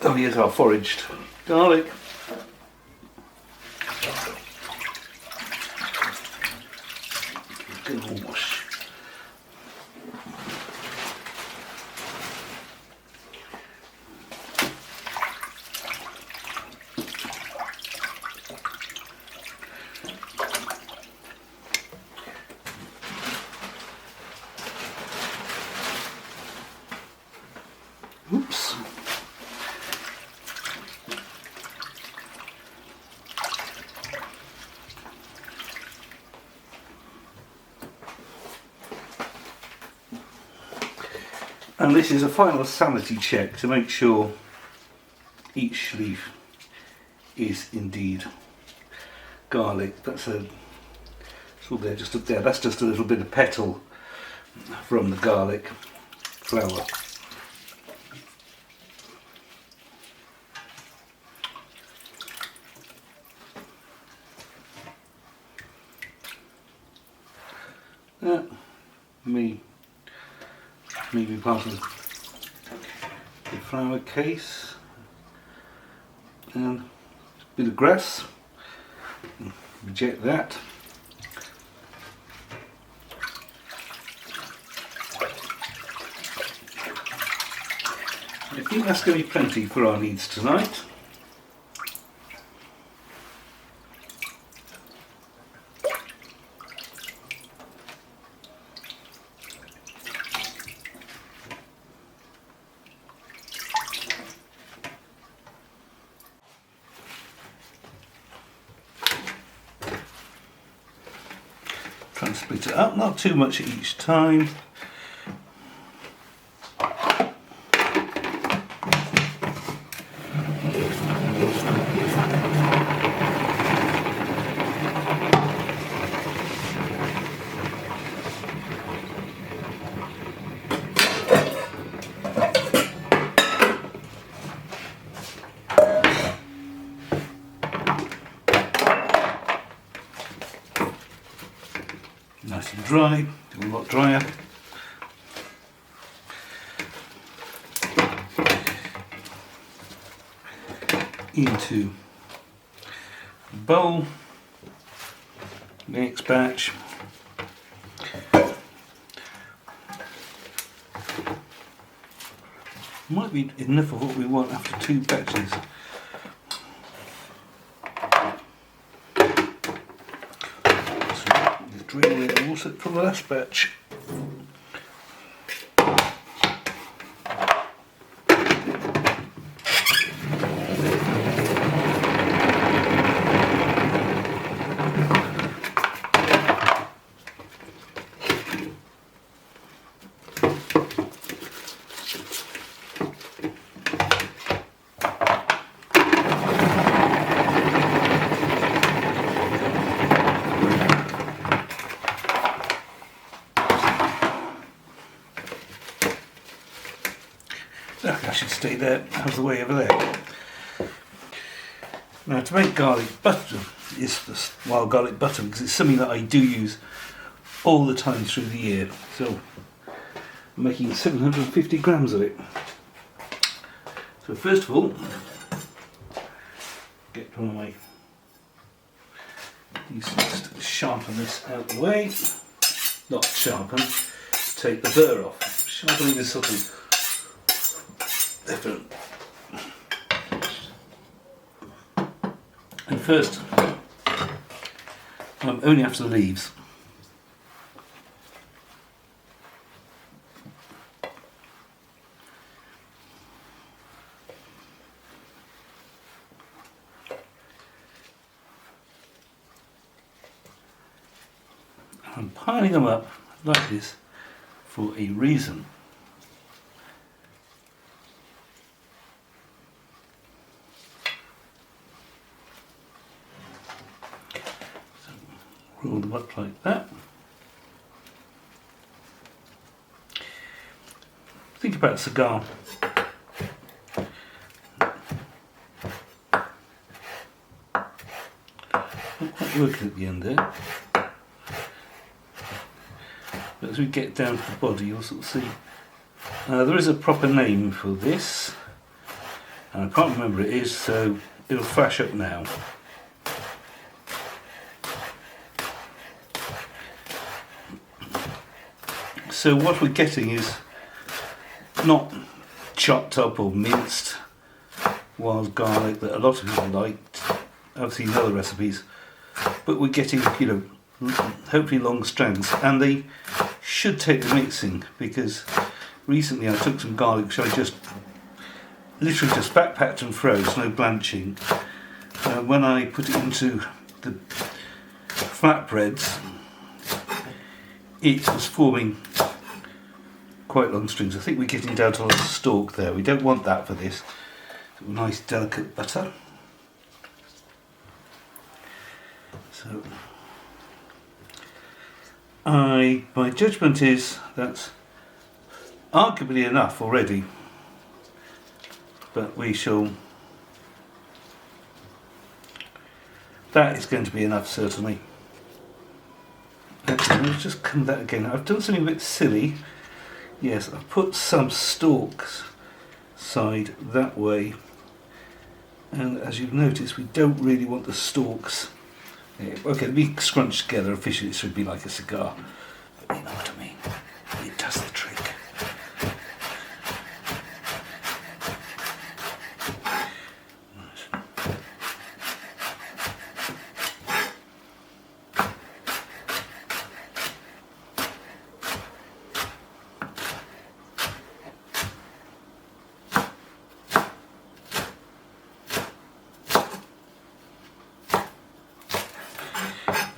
Oh, here's our foraged garlic. Good wash. Oops. And this is a final sanity check to make sure each leaf is indeed garlic. That's a, it's all there, just up there. That's just a little bit of petal from the garlic flower. Maybe part of the flower case, and a bit of grass. Reject that. I think that's going to be plenty for our needs tonight. Try and split it up, not too much each time. Nice and dry, a lot drier. Into the bowl, next batch. Might be enough of what we want after 2 batches. Drain away the water from the last batch. I should stay there, out of the way over there. Now, to make garlic butter is this wild garlic butter, because it's something that I do use all the time through the year. So I'm making 750 grams of it. So first of all, get one of my just sharpen this out of the way. Not sharpen, take the burr off. Sharpening is sort of different. And first, I'm only after the leaves. I'm piling them up like this for a reason. Roll them up like that. Think about a cigar. Not quite working at the end there. But as we get down to the body, you'll sort of see there is a proper name for this. and I can't remember it is, so it'll flash up now. So what we're getting is not chopped up or minced wild garlic that a lot of people like. I've seen other recipes, but we're getting, you know, hopefully long strands, and they should take the mixing, because recently I took some garlic which I just literally just backpacked and froze, no blanching. When I put it into the flatbreads, it was forming quite long strings. I think we're getting down to a stalk there. We don't want that for this. Nice delicate butter. So my judgment is that's arguably enough already, but we shall. That is going to be enough, certainly. Actually, let's just come that again. I've done something a bit silly. Yes, I've put some stalks side that way, and as you've noticed, we don't really want the stalks. Okay, be scrunched together. Officially, it should be like a cigar, but you know what I mean. It does the trick.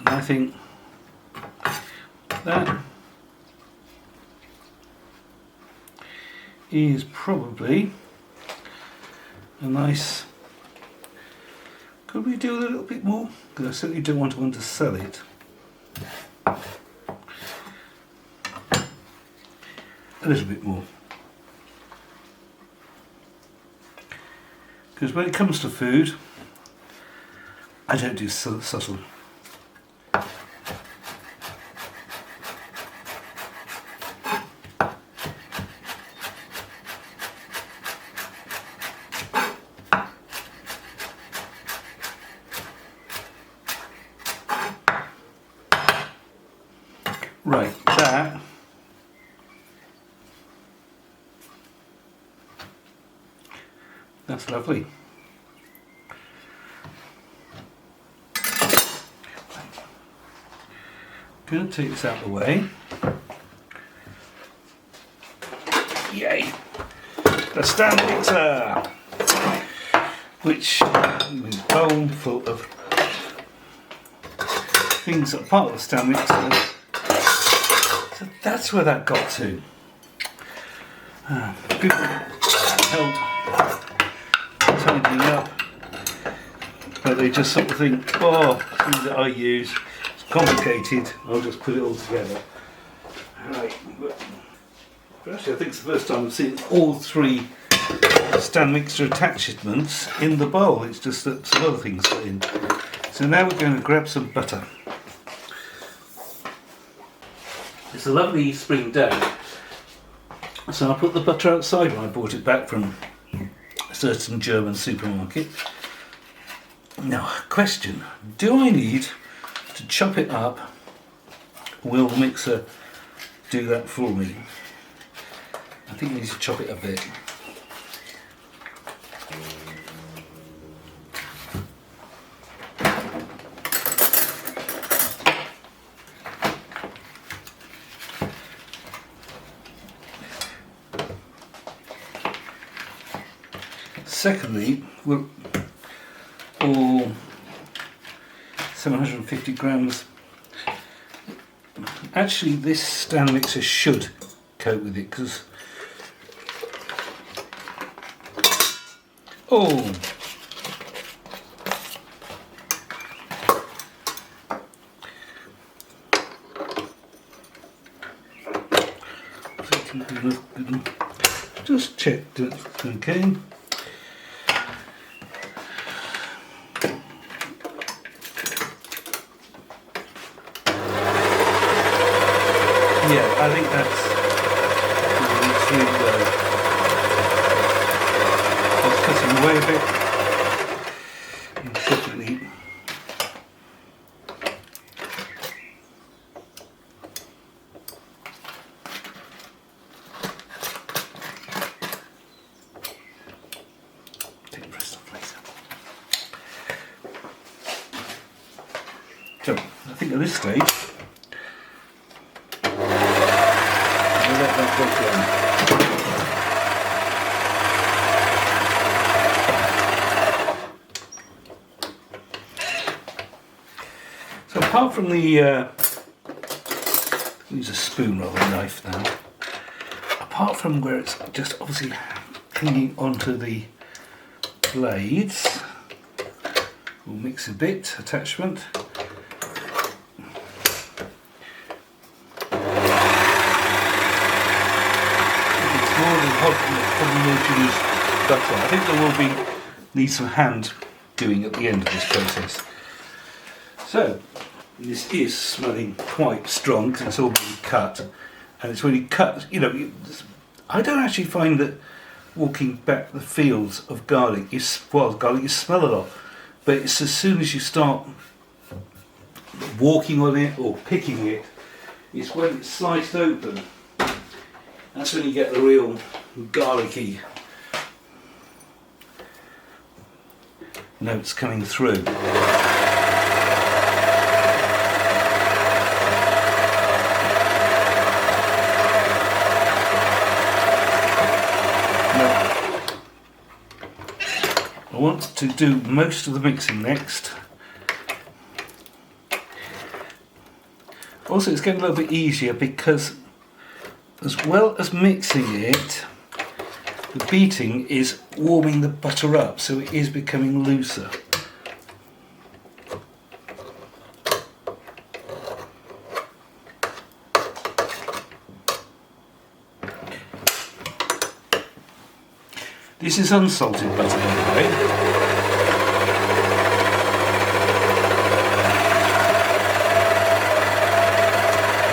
I think that is probably a nice. Could we do a little bit more? Because I certainly don't want to undersell it. A little bit more. Because when it comes to food, I don't do subtle. Right, that's lovely. I'm going to take this out of the way. Yay! The stand mixer, which is a bowl full of things that are part of the stand mixer. So that's where that got to. People help tidying up, but they just sort of think, oh, things that I use, it's complicated, I'll just put it all together. Right, but actually I think it's the first time I've seen all three stand mixer attachments in the bowl. It's just that some other things got in. So now we're going to grab some butter. It's a lovely spring day, so I put the butter outside when I bought it back from a certain German supermarket. Now, question, do I need to chop it up? Will the mixer do that for me? I think we need to chop it a bit. Secondly, we'll all 750 grams. Actually, this stand mixer should cope with it because just check that okay. Yeah, I think that's really low. I was cutting away a bit. Definitely. Take the rest off later. So, I think at this stage, I'll let that go down. So apart from the, use a spoon rather than a knife now, apart from where it's just obviously clinging onto the blades, we'll mix a bit, attachment. Butter. I think there will need some hand doing at the end of this process. So this is smelling quite strong because it's all been cut, and it's really cut. You know, I don't actually find that walking back the fields of garlic, wild garlic, you smell a lot, but it's as soon as you start walking on it or picking it, it's when it's sliced open. That's when you get the real garlicky notes coming through. Now, I want to do most of the mixing next. Also, it's getting a little bit easier because as well as mixing it, the beating is warming the butter up, so it is becoming looser. This is unsalted butter, by the way.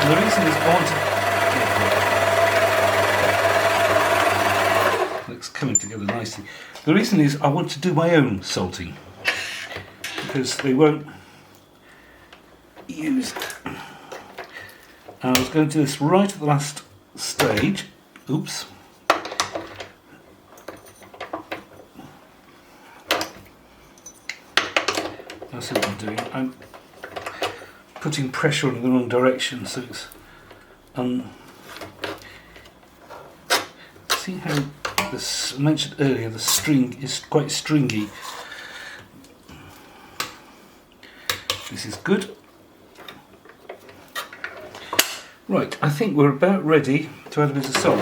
And the reason is I want to... It's coming together nicely. The reason is I want to do my own salting because they won't use it. And I was going to do this right at the last stage. Oops. That's what I'm doing. I'm putting pressure in the wrong direction, so it's see how this, I mentioned earlier, the string is quite stringy. This is good. Right, I think we're about ready to add a bit of salt.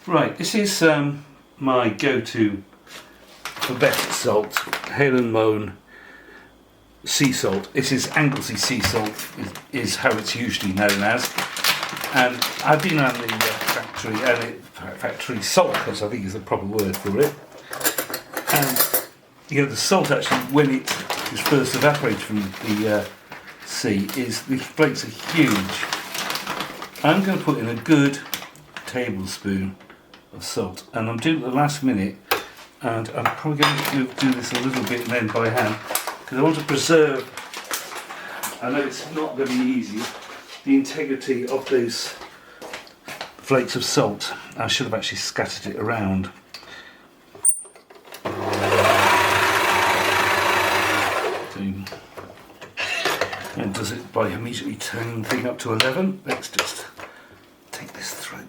Right, this is my go-to for best salt, Halen Moan sea salt. This is Anglesey sea salt, is how it's usually known as. And I've been on the factory, factory salt, because I think is the proper word for it. And you know, the salt actually, when it is first evaporated from the sea, the flakes are huge. I'm going to put in a good tablespoon of salt, and I'm doing it at the last minute, and I'm probably going to do this a little bit and then by hand, because I want to preserve, I know it's not going to be easy, the integrity of those flakes of salt. I should have actually scattered it around. And does it by immediately turning the thing up to 11. Let's just take this through.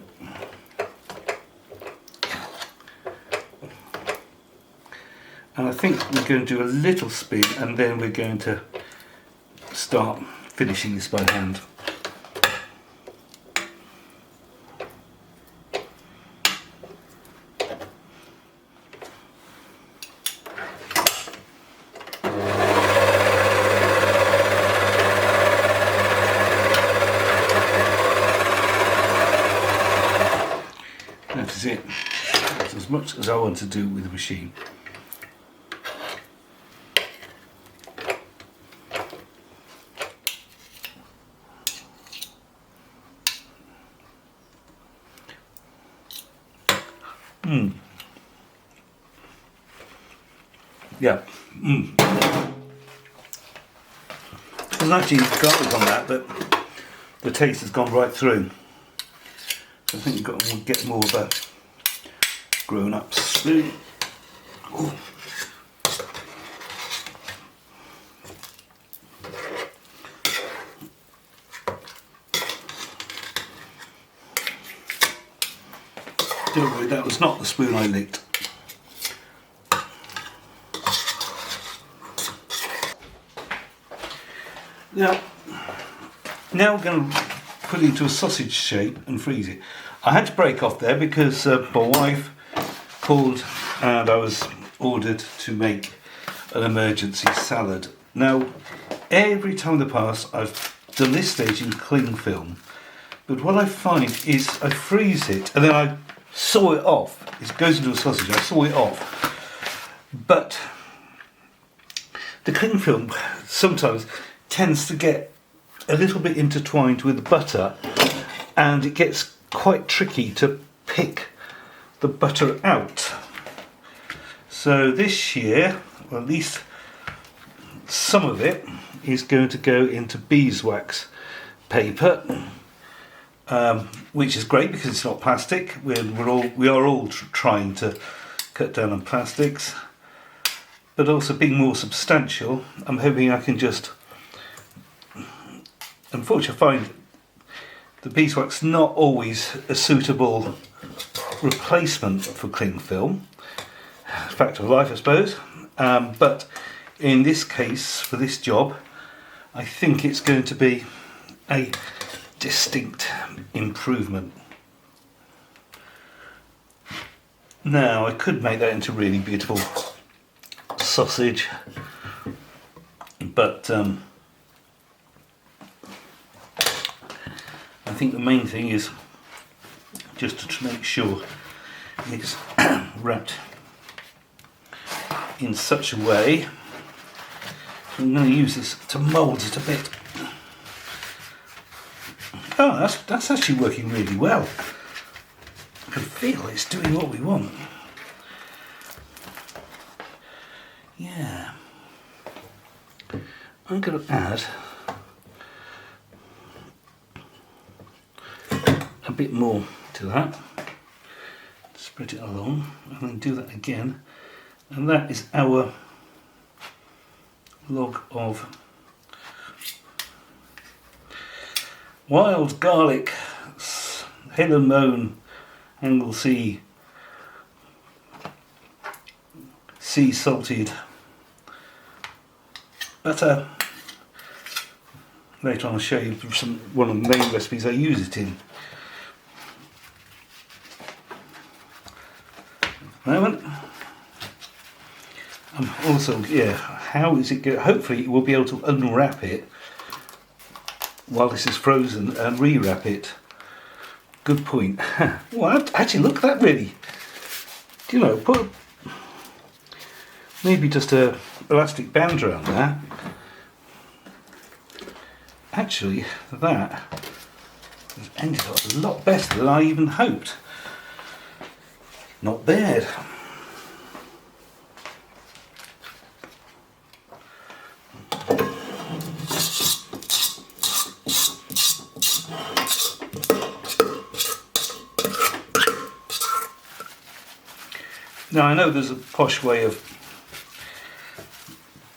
And I think we're going to do a little spin, and then we're going to start finishing this by hand. That is it. That's as much as I want to do with the machine. Yeah. There's actually garlic on that, but the taste has gone right through. So I think you've got to get more of a grown-up spoon. Ooh. Don't worry, that was not the spoon I licked. Now we're going to put it into a sausage shape and freeze it. I had to break off there because my wife called and I was ordered to make an emergency salad. Now, every time in the past I've done this stage in cling film, but what I find is I freeze it and then I saw it off. It goes into a sausage, I saw it off. But the cling film sometimes tends to get a little bit intertwined with the butter and it gets quite tricky to pick the butter out. So this year, or at least some of it, is going to go into beeswax paper, which is great because it's not plastic. We are all trying to cut down on plastics, but also being more substantial. I'm hoping I can just, unfortunately, I find the beeswax not always a suitable replacement for cling film. Fact of life, I suppose. But in this case, for this job, I think it's going to be a distinct improvement. Now, I could make that into really beautiful sausage, but I think the main thing is just to make sure it's wrapped in such a way. I'm going to use this to mould it a bit. Oh, that's actually working really well. I can feel it's doing what we want. Yeah. I'm going to add a bit more to that. Spread it along and then do that again. And that is our log of wild garlic, Halen mown, Anglesey, sea salted butter. Later on I'll show you one of the main recipes I use it in. Moment. Also, yeah, how is it going? Hopefully we'll be able to unwrap it while this is frozen and rewrap it. Good point. Well, actually, look at that, really. You know, put maybe just a elastic band around that. Actually, that has ended up a lot better than I even hoped. Not bad. Now I know there's a posh way of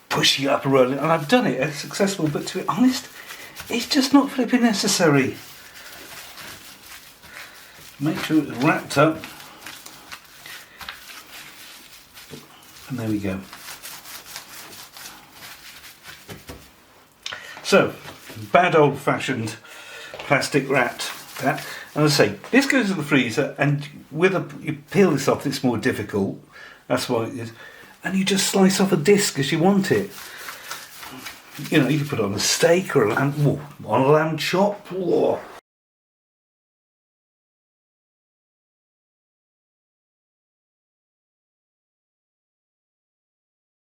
pushing it up and rolling, and I've done it, it's successful, but to be honest, it's just not flipping necessary. Make sure it's wrapped up, and there we go. So, bad old-fashioned plastic wrapped that. And as I say, this goes in the freezer, and you peel this off, it's more difficult. That's why it is. And you just slice off a disc as you want it. You know, you can put it on a steak or a lamb, on a lamb chop. Whoa.